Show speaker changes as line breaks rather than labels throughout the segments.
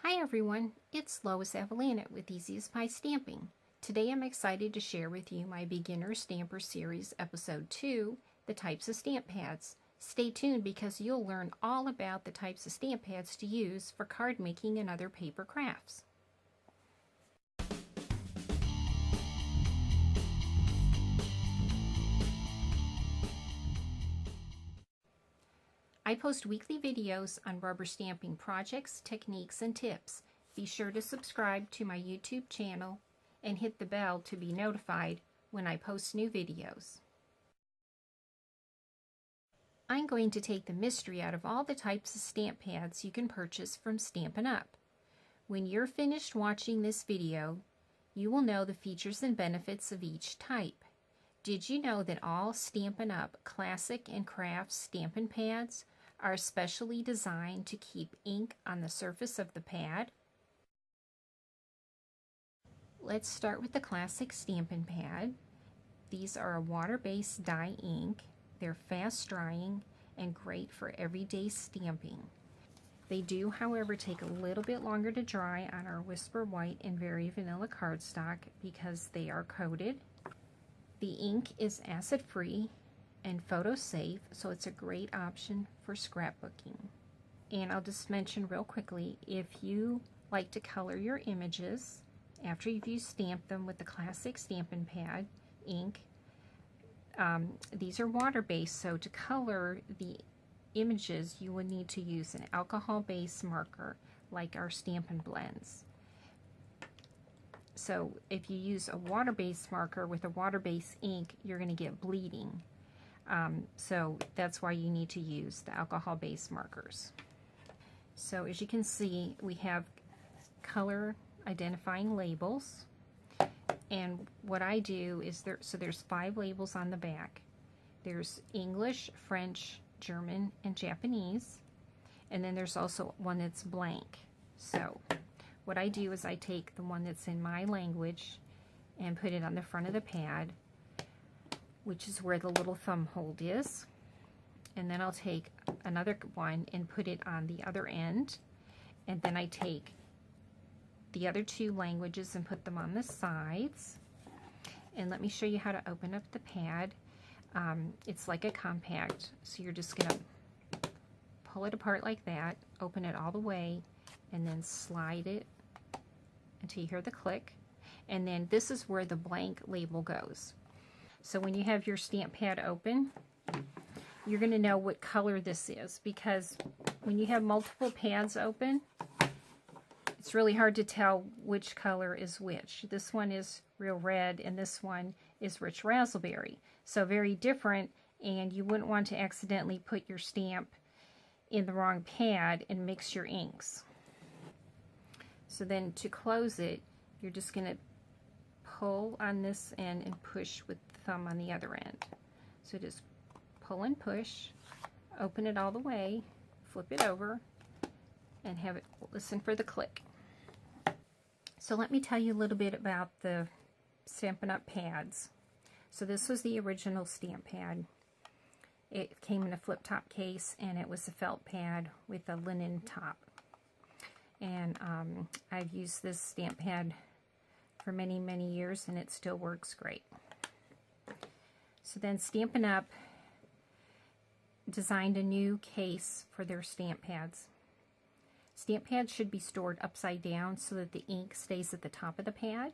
Hi everyone, it's Lois Avellanet with Easy as Pie Stamping. Today I'm excited to share with you my Beginner Stamper Series Episode 2, the types of stamp pads. Stay tuned because you'll learn all about the types of stamp pads to use for card making and other paper crafts. I post weekly videos on rubber stamping projects, techniques, and tips. Be sure to subscribe to my YouTube channel and hit the bell to be notified when I post new videos. I'm going to take the mystery out of all the types of stamp pads you can purchase from Stampin' Up. When you're finished watching this video, you will know the features and benefits of each type. Did you know that all Stampin' Up Classic and Craft Stampin' Pads are specially designed to keep ink on the surface of the pad? Let's start with the Classic Stampin' Pad. These are a water-based dye ink. They're fast drying and great for everyday stamping. They do, however, take a little bit longer to dry on our Whisper White and Very Vanilla cardstock because they are coated. The ink is acid-free and photo-safe, so it's a great option for scrapbooking. And I'll just mention real quickly, if you like to color your images after you've stamped them with the Classic Stampin' Pad ink, these are water-based, so to color the images you would need to use an alcohol-based marker like our Stampin' Blends. So if you use a water-based marker with a water-based ink, you're going to get bleeding. So that's why you need to use the alcohol-based markers. So as you can see, we have color identifying labels. And what I do is there's 5 labels on the back. There's English, French, German, and Japanese. And then there's also one that's blank. So what I do is I take the one that's in my language and put it on the front of the pad, which is where the little thumb hold is. And then I'll take another one and put it on the other end. And then I take the other 2 languages and put them on the sides. And let me show you how to open up the pad. It's like a compact, so you're just going to pull it apart like that, open it all the way, and then slide it until you hear the click. And then this is where the blank label goes. So when you have your stamp pad open, you're going to know what color this is, because when you have multiple pads open, it's really hard to tell which color is which. This one is real red and this one is rich raspberry. So very different, and you wouldn't want to accidentally put your stamp in the wrong pad and mix your inks. So then to close it, you're just going to pull on this end and push with the thumb on the other end. So just pull and push, open it all the way, flip it over, and have it listen for the click. So let me tell you a little bit about the Stampin' Up pads. So this was the original stamp pad. It came in a flip-top case, and it was a felt pad with a linen top. And I've used this stamp pad for many, many years, and it still works great. So then Stampin' Up designed a new case for their stamp pads. Stamp pads should be stored upside down so that the ink stays at the top of the pad.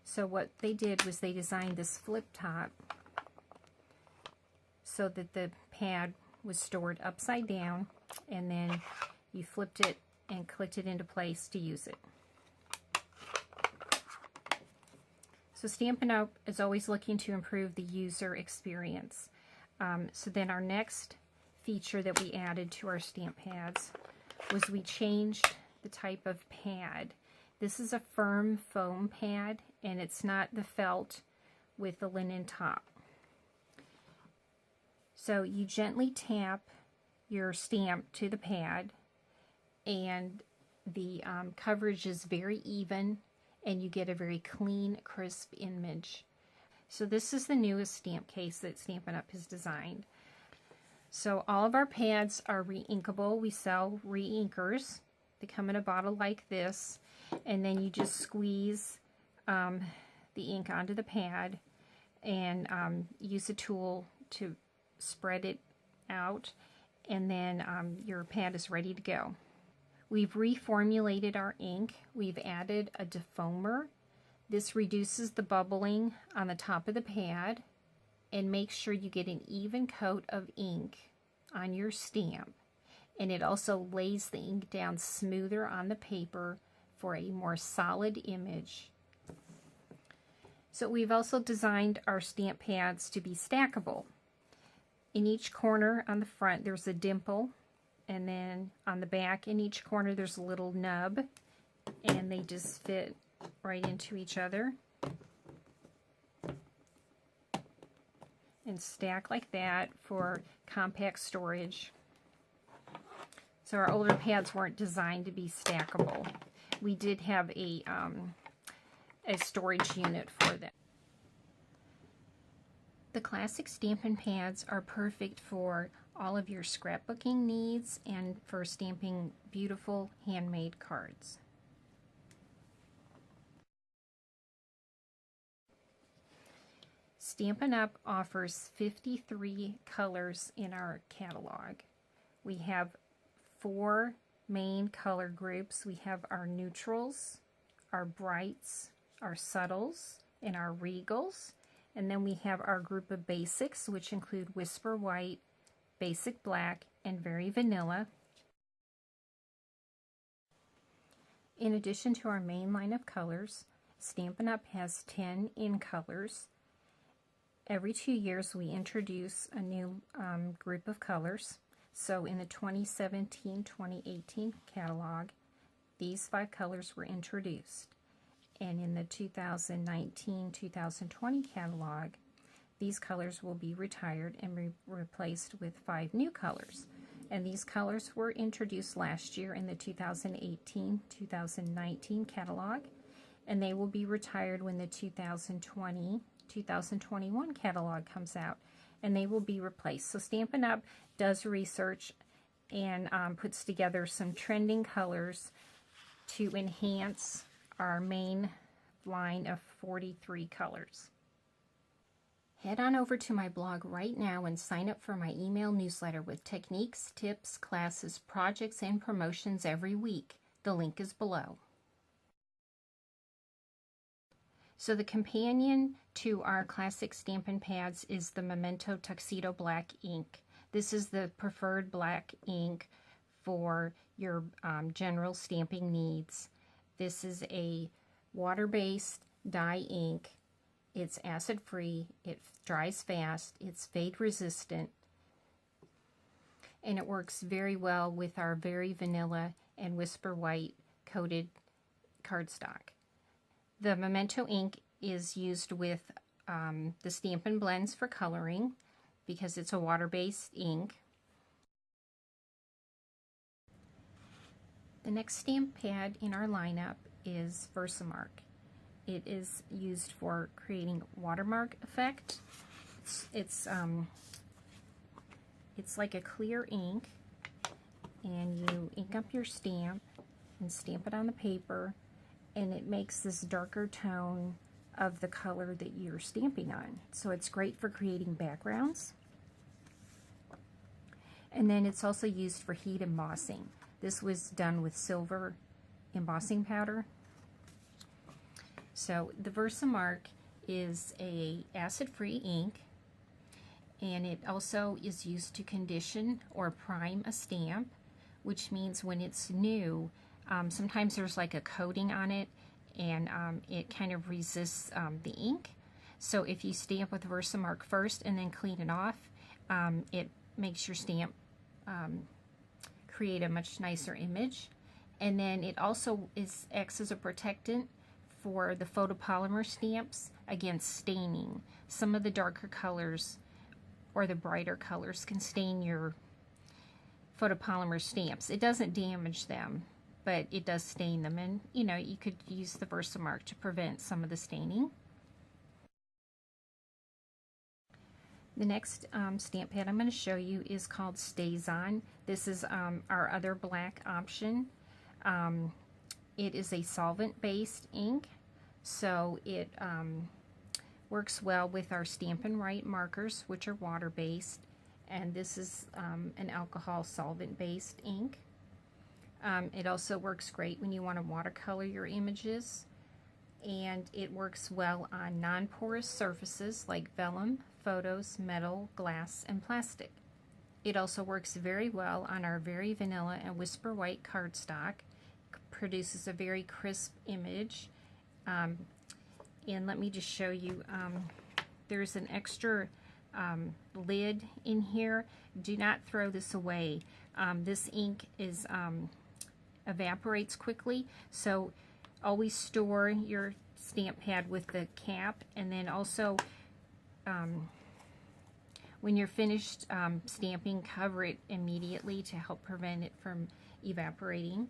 So what they did was they designed this flip top so that the pad was stored upside down, and then you flipped it and clicked it into place to use it. So Stampin' Up is always looking to improve the user experience. So then our next feature that we added to our stamp pads was we changed the type of pad. This is a firm foam pad, and it's not the felt with the linen top. So you gently tap your stamp to the pad, and the coverage is very even, and you get a very clean, crisp image. So this is the newest stamp case that Stampin' Up has designed. So all of our pads are re-inkable. We sell re-inkers, They come in a bottle like this, and then you just squeeze the ink onto the pad and use a tool to spread it out, and then your pad is ready to go. We've reformulated our ink. We've added a defoamer. This reduces the bubbling on the top of the pad and makes sure you get an even coat of ink on your stamp. And it also lays the ink down smoother on the paper for a more solid image. So we've also designed our stamp pads to be stackable. In each corner on the front there's a dimple, and then on the back in each corner there's a little nub, and they just fit right into each other and stack like that for compact storage. So our older pads weren't designed to be stackable. We did have a storage unit for them. The classic Stampin' pads are perfect for all of your scrapbooking needs and for stamping beautiful handmade cards. Stampin' Up! Offers 53 colors in our catalog. We have 4 main color groups. We have our neutrals, our brights, our subtles, and our regals. And then we have our group of basics, which include Whisper White, Basic Black, and Very Vanilla. In addition to our main line of colors, Stampin' Up! Has 10 in colors. Every 2 years we introduce a new group of colors. So in the 2017-2018 catalog, these 5 colors were introduced. And in the 2019-2020 catalog, these colors will be retired and replaced with 5 new colors. And these colors were introduced last year in the 2018-2019 catalog, and they will be retired when the 2020-2021 catalog comes out, and they will be replaced. So Stampin' Up! Does research and puts together some trending colors to enhance our main line of 43 colors. Head on over to my blog right now and sign up for my email newsletter with techniques, tips, classes, projects, and promotions every week. The link is below. So the companion to our classic Stampin' pads is the Memento Tuxedo Black ink. This is the preferred black ink for your general stamping needs. This is a water-based dye ink. It's acid-free, it dries fast, it's fade-resistant, and it works very well with our Very Vanilla and Whisper White coated cardstock. The Memento ink is used with the Stampin' Blends for coloring because it's a water-based ink. The next stamp pad in our lineup is Versamark. It is used for creating watermark effect. It's like a clear ink, and you ink up your stamp and stamp it on the paper, and it makes this darker tone of the color that you're stamping on. So it's great for creating backgrounds. And then it's also used for heat embossing. This was done with silver embossing powder. So the Versamark is a acid-free ink, and it also is used to condition or prime a stamp, which means when it's new, sometimes there's like a coating on it, and it kind of resists the ink. So if you stamp with Versamark first and then clean it off, it makes your stamp create a much nicer image. And then it also acts as a protectant for the photopolymer stamps against staining. Some of the darker colors or the brighter colors can stain your photopolymer stamps. It doesn't damage them, but it does stain them, and you know, you could use the Versamark to prevent some of the staining. The next stamp pad I'm going to show you is called Stays On. This is our other black option. It is a solvent-based ink, so it works well with our Stampin' Right markers, which are water-based, and this is an alcohol solvent-based ink. It also works great when you want to watercolor your images, and it works well on non-porous surfaces like vellum, photos, metal, glass, and plastic. It also works very well on our very vanilla and whisper white cardstock. Produces a very crisp image. And let me just show you, there's an extra lid in here. Do not throw this away. This ink is evaporates quickly, so always store your stamp pad with the cap, and then also when you're finished stamping, cover it immediately to help prevent it from evaporating.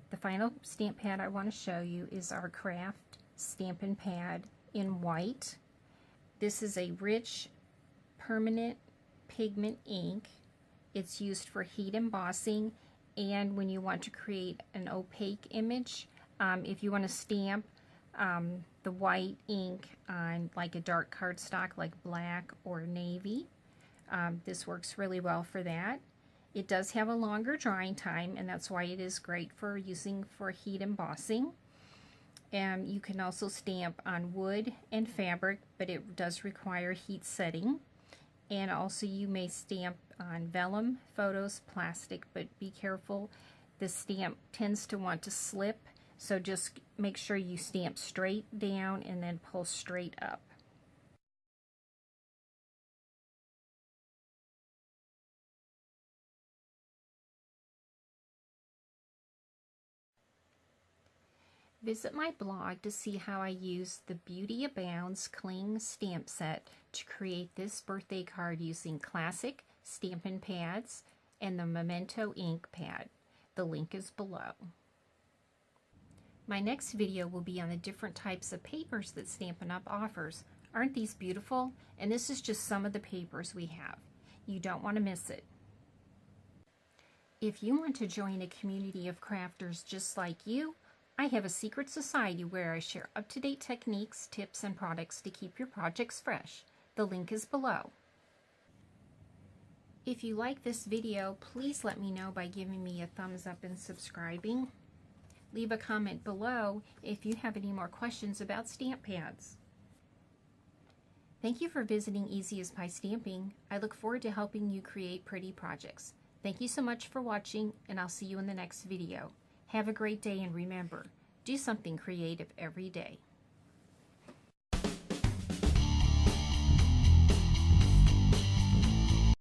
The final stamp pad I want to show you is our craft Stampin' Pad in white. This is a rich permanent pigment ink. It's used for heat embossing and when you want to create an opaque image. If you want to stamp the white ink on like a dark cardstock like black or navy, this works really well for that. It does have a longer drying time, and that's why it is great for using for heat embossing. And you can also stamp on wood and fabric, but it does require heat setting. And also you may stamp on vellum, photos, plastic, but be careful. The stamp tends to want to slip, so just make sure you stamp straight down and then pull straight up. Visit my blog to see how I used the Beauty Abounds Cling stamp set to create this birthday card using classic Stampin' pads and the Memento ink pad. The link is below. My next video will be on the different types of papers that Stampin' Up! Offers. Aren't these beautiful? And this is just some of the papers we have. You don't want to miss it. If you want to join a community of crafters just like you, I have a secret society where I share up-to-date techniques, tips, and products to keep your projects fresh. The link is below. If you like this video, please let me know by giving me a thumbs up and subscribing. Leave a comment below if you have any more questions about stamp pads. Thank you for visiting Easy as Pie Stamping. I look forward to helping you create pretty projects. Thank you so much for watching, and I'll see you in the next video. Have a great day, and remember, do something creative every day.